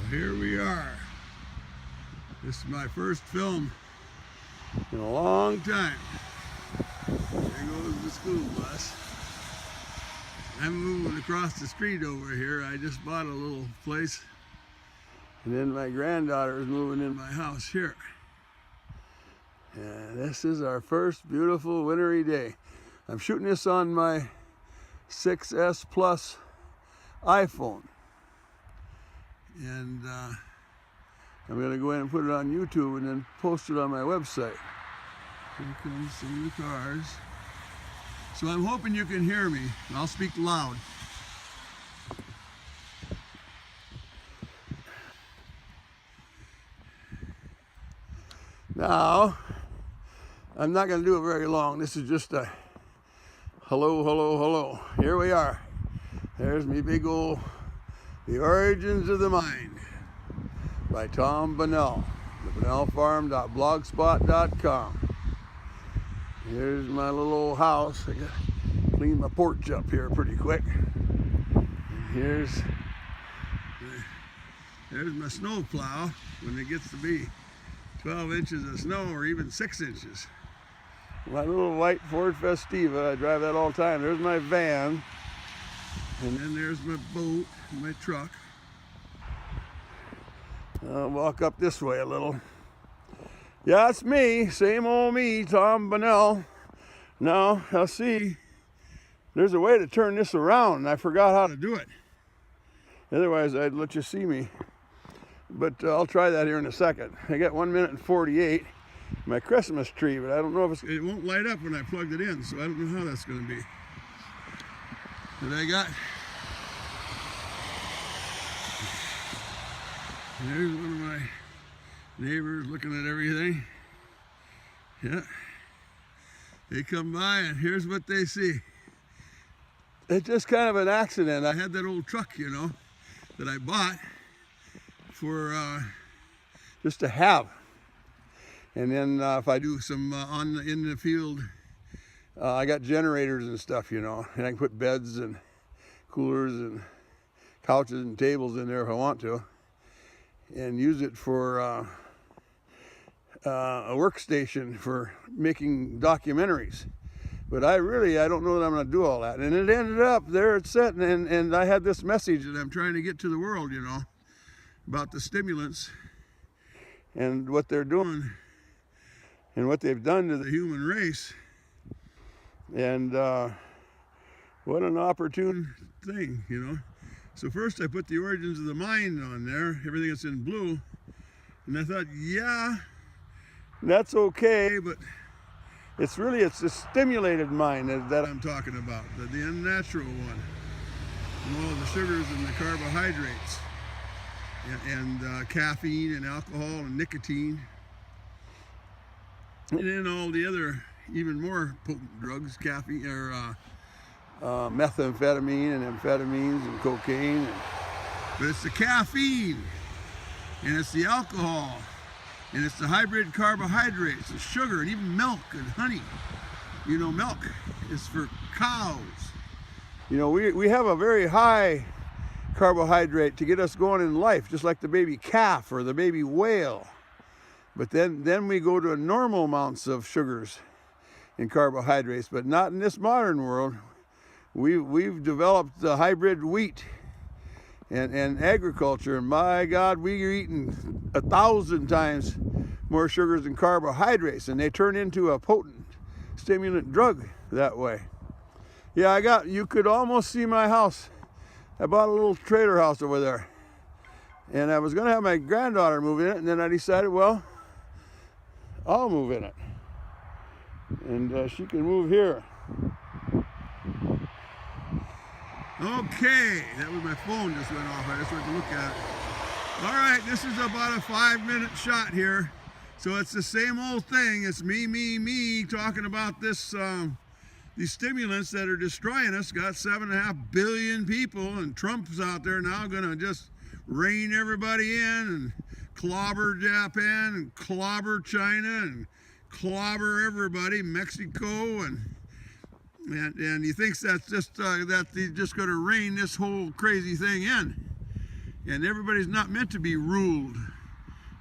Here we are. This is my first film in a long time. There goes the school bus. I'm moving across the street over here. I just bought a little place, and then my granddaughter is moving in my house here. And this is our first beautiful wintry day. I'm shooting this on my 6S Plus iPhone. And I'm going to go in and put it on YouTube and then post it on my website. Here comes some of the cars. So I'm hoping you can hear me. I'll speak loud. Now, I'm not going to do it very long. This is just a hello, hello, hello. Here we are. There's me big old The Origins of the Mind by Tom Bunnell, the bunnellfarm.blogspot.com. Here's my little old house. I got to clean my porch up here pretty quick. And there's my snow plow when it gets to be 12 inches of snow or even 6 inches. My little white Ford Festiva, I drive that all the time. There's my van. And then there's my boat, my truck. I'll walk up this way a little. Yeah, it's me, same old me, Tom Bunnell. Now, I'll see. There's a way to turn this around, and I forgot how to do it. Otherwise, I'd let you see me. But I'll try that here in a second. I got 1 minute and 48. My Christmas tree, but I don't know if it won't light up when I plugged it in, so I don't know how that's going to be. But I got, there's one of my neighbors looking at everything. Yeah, they come by and here's what they see. It's just kind of an accident. I had that old truck, you know, that I bought for just to have. And then if I do some in the field, I got generators and stuff, you know, and I can put beds and coolers and couches and tables in there if I want to, and use it for a workstation for making documentaries. But I don't know that I'm going to do all that. And it ended up there it's set, and I had this message that I'm trying to get to the world, you know, about the stimulants and what they're doing and what they've done to the human race. And what an opportune thing, you know. So first I put The Origins of the Mind on there, everything that's in blue. And I thought, yeah, that's okay, but it's the stimulated mind that I'm talking about, the unnatural one. And all the sugars and the carbohydrates, and caffeine and alcohol and nicotine. And then all the other even more potent drugs, caffeine or methamphetamine and amphetamines and cocaine. But it's the caffeine, and it's the alcohol, and it's the hybrid carbohydrates, the sugar, and even milk and honey. You know, milk is for cows. You know, we have a very high carbohydrate to get us going in life, just like the baby calf or the baby whale. But then we go to normal amounts of sugars and carbohydrates, but not in this modern world. We've developed the hybrid wheat and agriculture, and my God, we're eating 1,000 times more sugars and carbohydrates, and they turn into a potent stimulant drug that way. Yeah, you could almost see my house. I bought a little trailer house over there, and I was going to have my granddaughter move in it, and then I decided, well, I'll move in it, and she can move here. Okay, that was my phone just went off. I just went to look at it. All right, this is about a 5-minute shot here. So it's the same old thing. It's me talking about this, these stimulants that are destroying us. Got 7.5 billion people, and Trump's out there now gonna just rein everybody in and clobber Japan and clobber China and clobber everybody, Mexico, and he thinks that's just that he's just going to rein this whole crazy thing in. And everybody's not meant to be ruled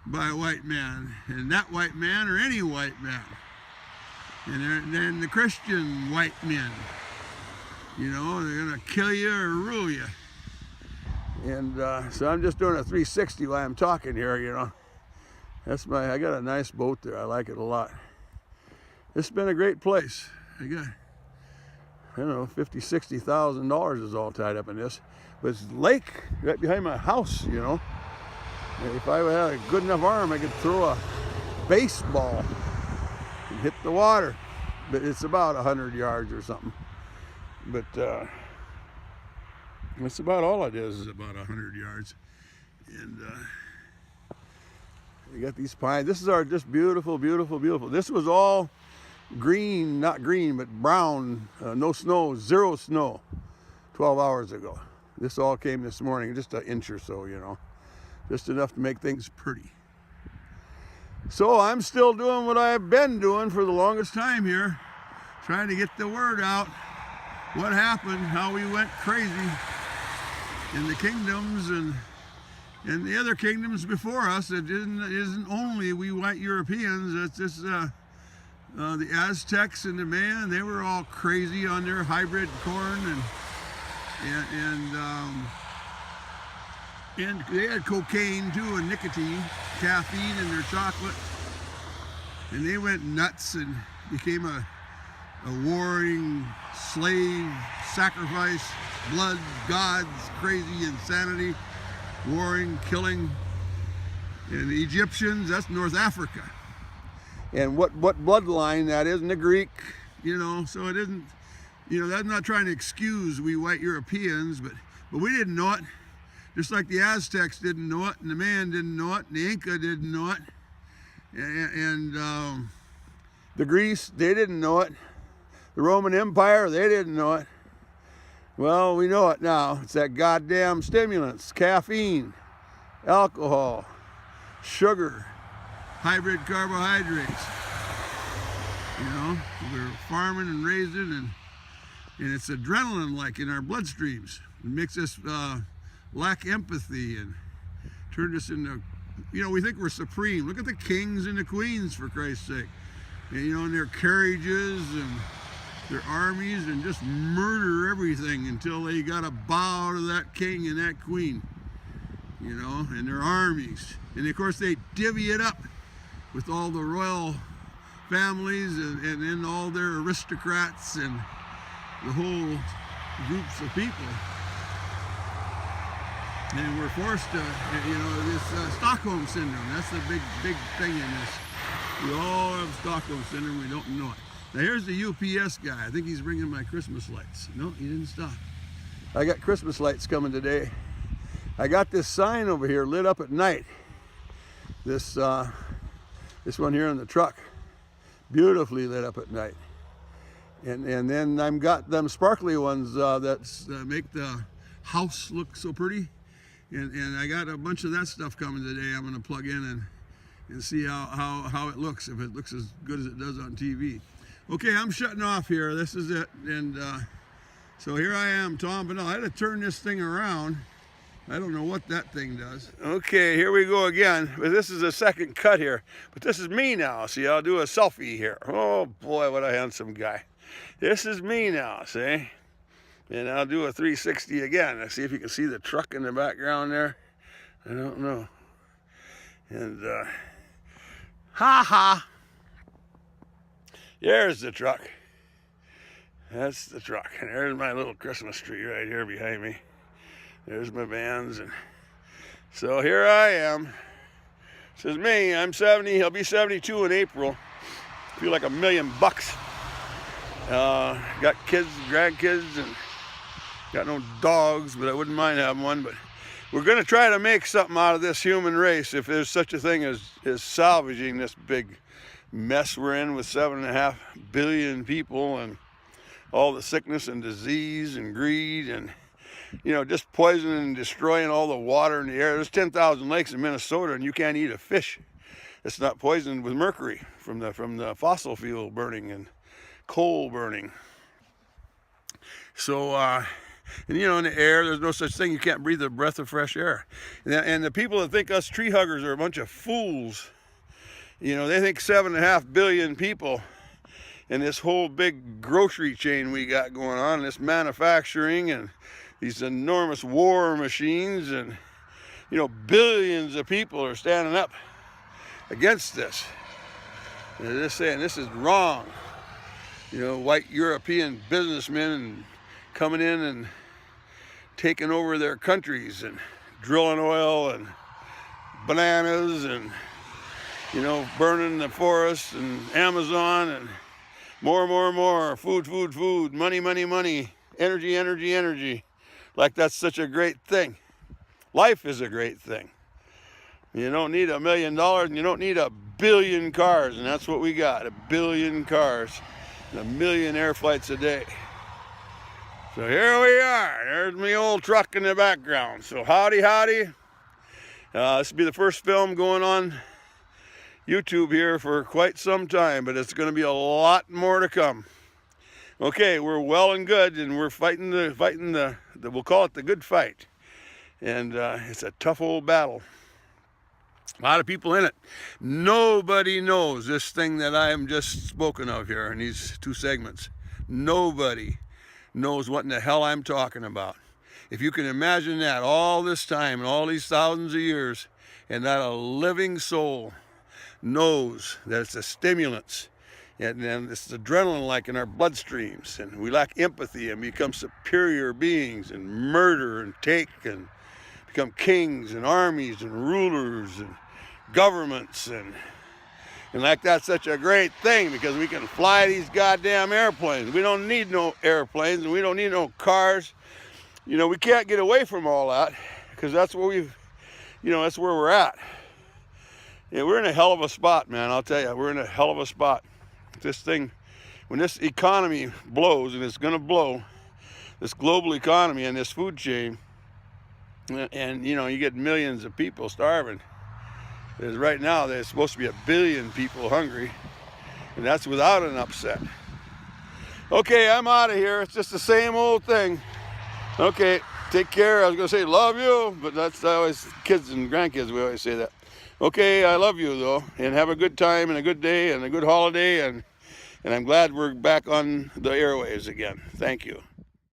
by a white man, and that white man or any white man. And then the Christian white men, you know, they're gonna kill you or rule you. And so I'm just doing a 360 while I'm talking here, you know. I got a nice boat there. I like it a lot. It's been a great place. I got, I don't know, $50,000, $60,000 is all tied up in this. But it's a lake right behind my house, you know. And if I had a good enough arm, I could throw a baseball and hit the water. But it's about 100 yards or something. But that's about all it is about 100 yards. And we got these pines. This is our just beautiful, beautiful, beautiful. This was all green, not green, but brown, no snow, 0 snow 12 hours ago. This all came this morning, just an inch or so, you know. Just enough to make things pretty. So I'm still doing what I've been doing for the longest time here, trying to get the word out. What happened, how we went crazy in the kingdoms and the other kingdoms before us. It isn't only we white Europeans, it's just the Aztecs and the Mayan. They were all crazy on their hybrid corn, and they had cocaine too, and nicotine, caffeine in their chocolate. And they went nuts and became a warring slave, sacrifice, blood, gods, crazy insanity, warring, killing. And the Egyptians, that's North Africa. And what bloodline that is, and the Greek, you know, so it isn't, you know, that's not trying to excuse we white Europeans, but we didn't know it. Just like the Aztecs didn't know it, and the Mayan didn't know it, and the Inca didn't know it, and the Greece, they didn't know it. The Roman Empire, they didn't know it. Well, we know it now. It's that goddamn stimulants, caffeine, alcohol, sugar, hybrid carbohydrates. You know, we're farming and raising, and it's adrenaline like in our bloodstreams. It makes us lack empathy and turn us into, you know, we think we're supreme. Look at the kings and the queens, for Christ's sake. And, you know, in their carriages and their armies, and just murder everything until they got to bow to that king and that queen, you know, and their armies. And of course they divvy it up with all the royal families and then all their aristocrats and the whole groups of people. And we're forced to, you know, this Stockholm syndrome, that's the big thing in this. We all have Stockholm syndrome, we don't know it. Now here's the UPS guy. I think he's bringing my Christmas lights. No, he didn't stop. I got Christmas lights coming today. I got this sign over here lit up at night. This one here in the truck, beautifully lit up at night. And then I've got them sparkly ones that make the house look so pretty. And I got a bunch of that stuff coming today. I'm going to plug in and see how it looks, if it looks as good as it does on TV. Okay, I'm shutting off here. This is it. And so here I am, Tom Bunnell. I had to turn this thing around. I don't know what that thing does. Okay, here we go again. But this is a second cut here. But this is me now. See, I'll do a selfie here. Oh boy, what a handsome guy. This is me now, see? And I'll do a 360 again. Let's see if you can see the truck in the background there. I don't know. And ha! There's the truck. That's the truck. And there's my little Christmas tree right here behind me. There's my vans. And so here I am. This is me. I'm 70. I'll be 72 in April. Feel like $1 million. Got kids, grandkids, and got no dogs, but I wouldn't mind having one. But we're going to try to make something out of this human race, if there's such a thing as salvaging this big mess we're in with 7.5 billion people, and all the sickness and disease and greed, and, you know, just poisoning and destroying all the water in the air. There's 10,000 lakes in Minnesota, and you can't eat a fish that's not poisoned with mercury from the fossil fuel burning and coal burning. So And you know, in the air, there's no such thing. You can't breathe a breath of fresh air. And the people that think us tree huggers are a bunch of fools, you know, they think 7.5 billion people in this whole big grocery chain we got going on, this manufacturing and these enormous war machines, and you know, billions of people are standing up against this. And they're just saying this is wrong. You know, white European businessmen and coming in and taking over their countries and drilling oil and bananas and, you know, burning the forests and Amazon and more, food, money, energy, like that's such a great thing. Life is a great thing. You don't need $1 million and you don't need 1 billion cars, and that's what we got, 1 billion cars and 1 million air flights a day. So here we are, there's my old truck in the background. So howdy. This will be the first film going on YouTube here for quite some time, but it's going to be a lot more to come. Okay, we're well and good, and we're fighting the we'll call it the good fight. And it's a tough old battle. A lot of people in it. Nobody knows this thing that I am just spoken of here in these 2 segments. Nobody knows what in the hell I'm talking about. If you can imagine that, all this time and all these thousands of years, and that a living soul knows that it's a stimulant, and then it's adrenaline like in our bloodstreams, and we lack empathy and become superior beings and murder and take and become kings and armies and rulers and governments, and like that's such a great thing because we can fly these goddamn airplanes. We don't need no airplanes and we don't need no cars. You know, we can't get away from all that because that's where that's where we're at. Yeah, we're in a hell of a spot, man. I'll tell you, we're in a hell of a spot. This thing, when this economy blows, and it's going to blow, this global economy and this food chain, and you know, you get millions of people starving. Because right now there's supposed to be 1 billion people hungry, and that's without an upset. Okay, I'm out of here. It's just the same old thing. Okay, take care. I was going to say love you, but that's always kids and grandkids, we always say that. Okay, I love you though, and have a good time and a good day and a good holiday, and I'm glad we're back on the airwaves again. Thank you.